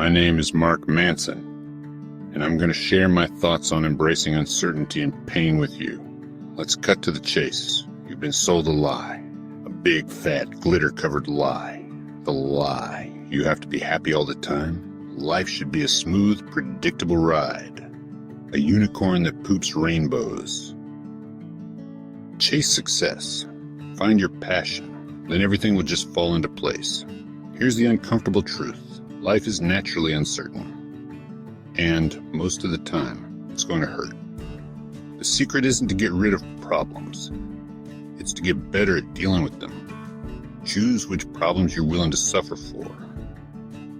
My name is Mark Manson, and I'm going to share my thoughts on embracing uncertainty and pain with you. Let's cut to the chase. You've been sold a lie. A big, fat, glitter-covered lie. The lie. You have to be happy all the time. Life should be a smooth, predictable ride. A unicorn that poops rainbows. Chase success. Find your passion. Then everything will just fall into place. Here's the uncomfortable truth. Life is naturally uncertain. And most of the time, it's going to hurt. The secret isn't to get rid of problems. It's to get better at dealing with them. Choose which problems you're willing to suffer for.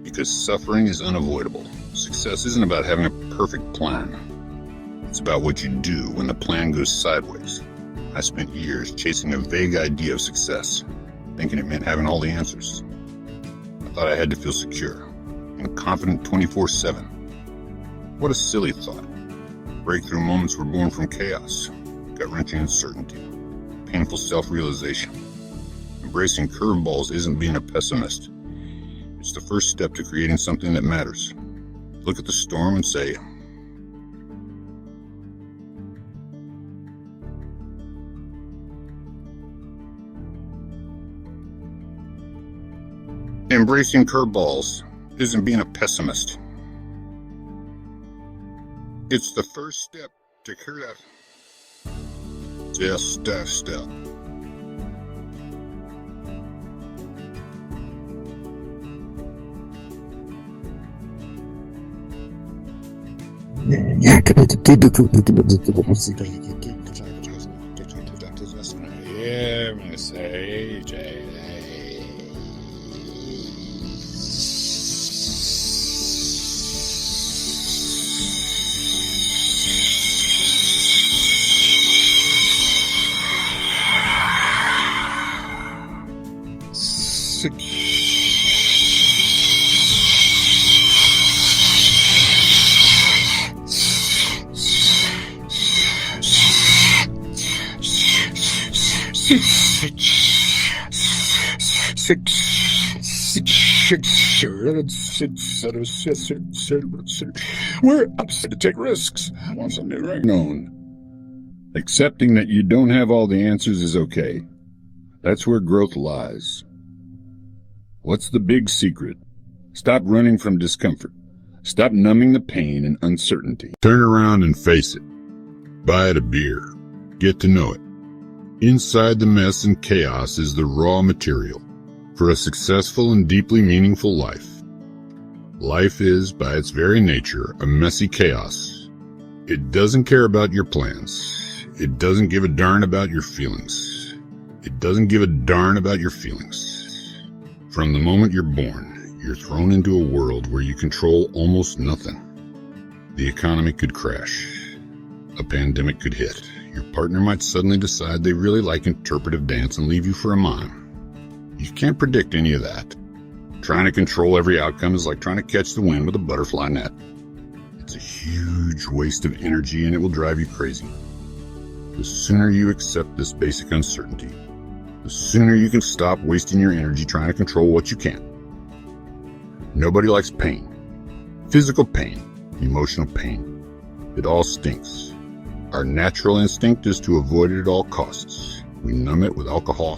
Because suffering is unavoidable. Success isn't about having a perfect plan. It's about what you do when the plan goes sideways. I spent years chasing a vague idea of success, thinking it meant having all the answers. I thought I had to feel secure and confident 24/7. What a silly thought. Breakthrough moments were born from chaos, gut-wrenching uncertainty, painful self-realization. Embracing curveballs isn't being a pessimist. It's the first step to creating something that matters. Look at the storm and say, embracing curveballs isn't being a pessimist. It's the first step to clear that. Just step. We're upset to take risks. Want something known. Accepting that you don't have all the answers is okay. That's where growth lies. What's the big secret? Stop running from discomfort. Stop numbing the pain and uncertainty. Turn around and face it. Buy it a beer. Get to know it. Inside the mess and chaos is the raw material for a successful and deeply meaningful life. Life is, by its very nature, a messy chaos. It doesn't care about your plans. It doesn't give a darn about your feelings. It doesn't give a darn about your feelings. From the moment you're born, you're thrown into a world where you control almost nothing. The economy could crash. A pandemic could hit. Your partner might suddenly decide they really like interpretive dance and leave you for a mime. You can't predict any of that. Trying to control every outcome is like trying to catch the wind with a butterfly net. It's a huge waste of energy and it will drive you crazy. The sooner you accept this basic uncertainty, the sooner you can stop wasting your energy trying to control what you can't. Nobody likes pain. Physical pain, emotional pain. It all stinks. Our natural instinct is to avoid it at all costs. We numb it with alcohol.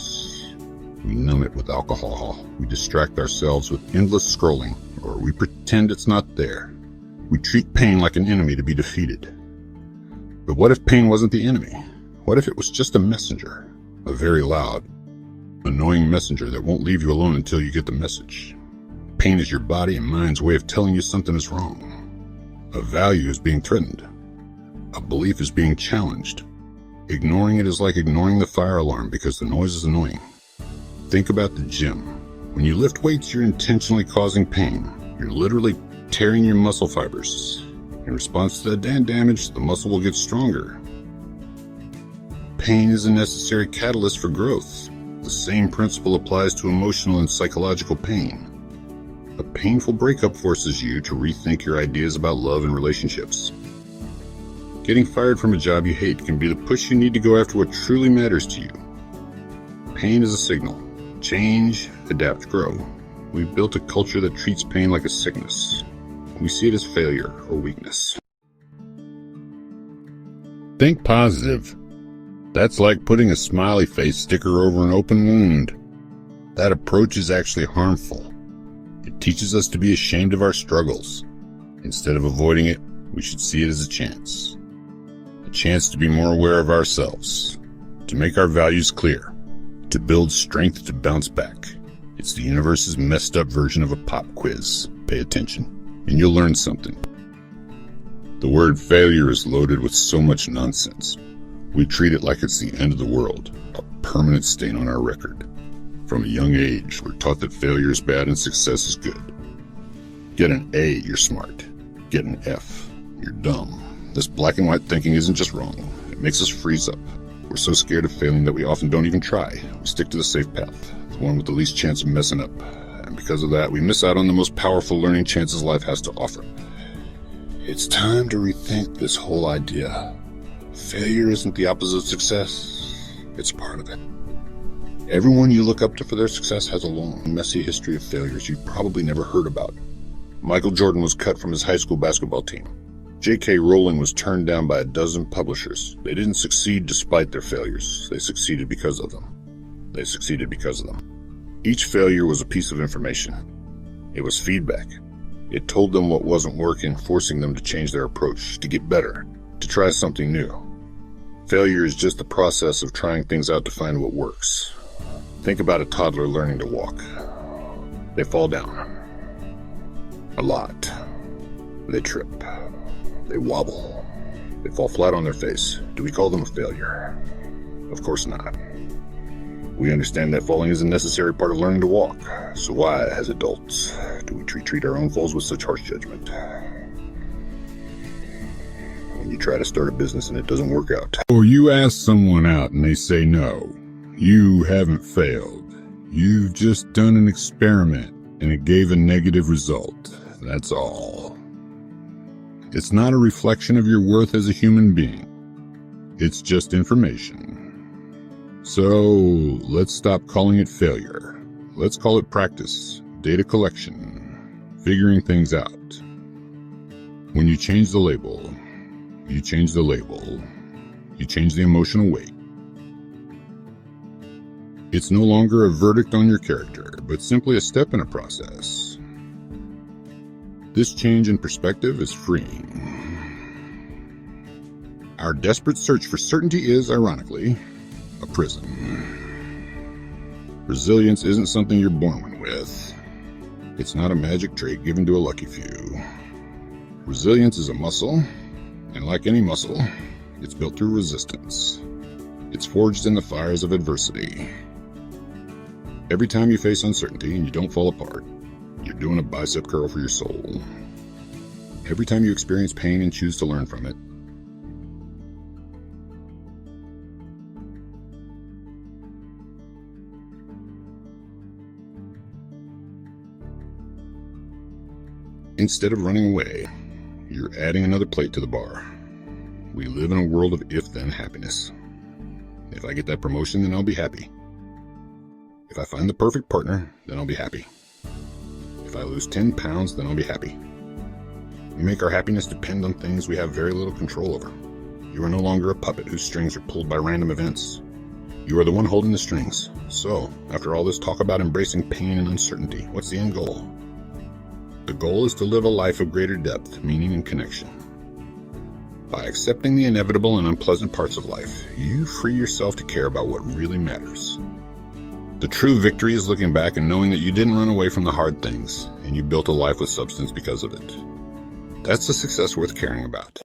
We distract ourselves with endless scrolling, or we pretend it's not there. We treat pain like an enemy to be defeated. But what if pain wasn't the enemy? What if it was just a messenger? A very loud, annoying messenger that won't leave you alone until you get the message. Pain is your body and mind's way of telling you something is wrong. A value is being threatened. A belief is being challenged. Ignoring it is like ignoring the fire alarm because the noise is annoying. Think about the gym. When you lift weights, you're intentionally causing pain. You're literally tearing your muscle fibers. In response to that damage, the muscle will get stronger. Pain is a necessary catalyst for growth. The same principle applies to emotional and psychological pain. A painful breakup forces you to rethink your ideas about love and relationships. Getting fired from a job you hate can be the push you need to go after what truly matters to you. Pain is a signal. Change, adapt, grow. We've built a culture that treats pain like a sickness. we see it as failure or weakness. Think positive. That's like putting a smiley face sticker over an open wound. That approach is actually harmful. It teaches us to be ashamed of our struggles. Instead of avoiding it, we should see it as a chance. A chance to be more aware of ourselves, to make our values clear, to build strength to bounce back. It's the universe's messed up version of a pop quiz. Pay attention, and you'll learn something. The word failure is loaded with so much nonsense. We treat it like it's the end of the world, a permanent stain on our record. From a young age, we're taught that failure is bad and success is good. Get an A, you're smart. Get an F, you're dumb. This black and white thinking isn't just wrong. It makes us freeze up. We're so scared of failing that we often don't even try. We stick to the safe path, the one with the least chance of messing up. And because of that, we miss out on the most powerful learning chances life has to offer. It's time to rethink this whole idea. Failure isn't the opposite of success. It's part of it. Everyone you look up to for their success has a long, messy history of failures you've probably never heard about. Michael Jordan was cut from his high school basketball team. J.K. Rowling was turned down by a dozen publishers. They didn't succeed despite their failures. They succeeded because of them. They succeeded because of them. Each failure was a piece of information. It was feedback. It told them what wasn't working, forcing them to change their approach, to get better, to try something new. Failure is just the process of trying things out to find what works. Think about a toddler learning to walk. They fall down. A lot. They trip. They wobble. They fall flat on their face. Do we call them a failure? Of course not. We understand that falling is a necessary part of learning to walk. So why, as adults, do we treat our own falls with such harsh judgment? When you try to start a business and it doesn't work out. Or you ask someone out and they say no. You haven't failed. You've just done an experiment and it gave a negative result. That's all. It's not a reflection of your worth as a human being. It's just information. So let's stop calling it failure. Let's call it practice, data collection, figuring things out. When you change the label, you change the label. You change the emotional weight. It's no longer a verdict on your character, but simply a step in a process. This change in perspective is freeing. Our desperate search for certainty is, ironically, a prison. Resilience isn't something you're born with. It's not a magic trait given to a lucky few. Resilience is a muscle, and like any muscle, it's built through resistance. It's forged in the fires of adversity. Every time you face uncertainty and you don't fall apart, you're doing a bicep curl for your soul. Every time you experience pain and choose to learn from it, instead of running away, you're adding another plate to the bar. We live in a world of if-then happiness. If I get that promotion, then I'll be happy. If I find the perfect partner, then I'll be happy. If I lose 10 pounds, then I'll be happy. We make our happiness depend on things we have very little control over. You are no longer a puppet whose strings are pulled by random events. You are the one holding the strings. So, after all this talk about embracing pain and uncertainty, what's the end goal? The goal is to live a life of greater depth, meaning, and connection. By accepting the inevitable and unpleasant parts of life, you free yourself to care about what really matters. The true victory is looking back and knowing that you didn't run away from the hard things, and you built a life with substance because of it. That's a success worth caring about.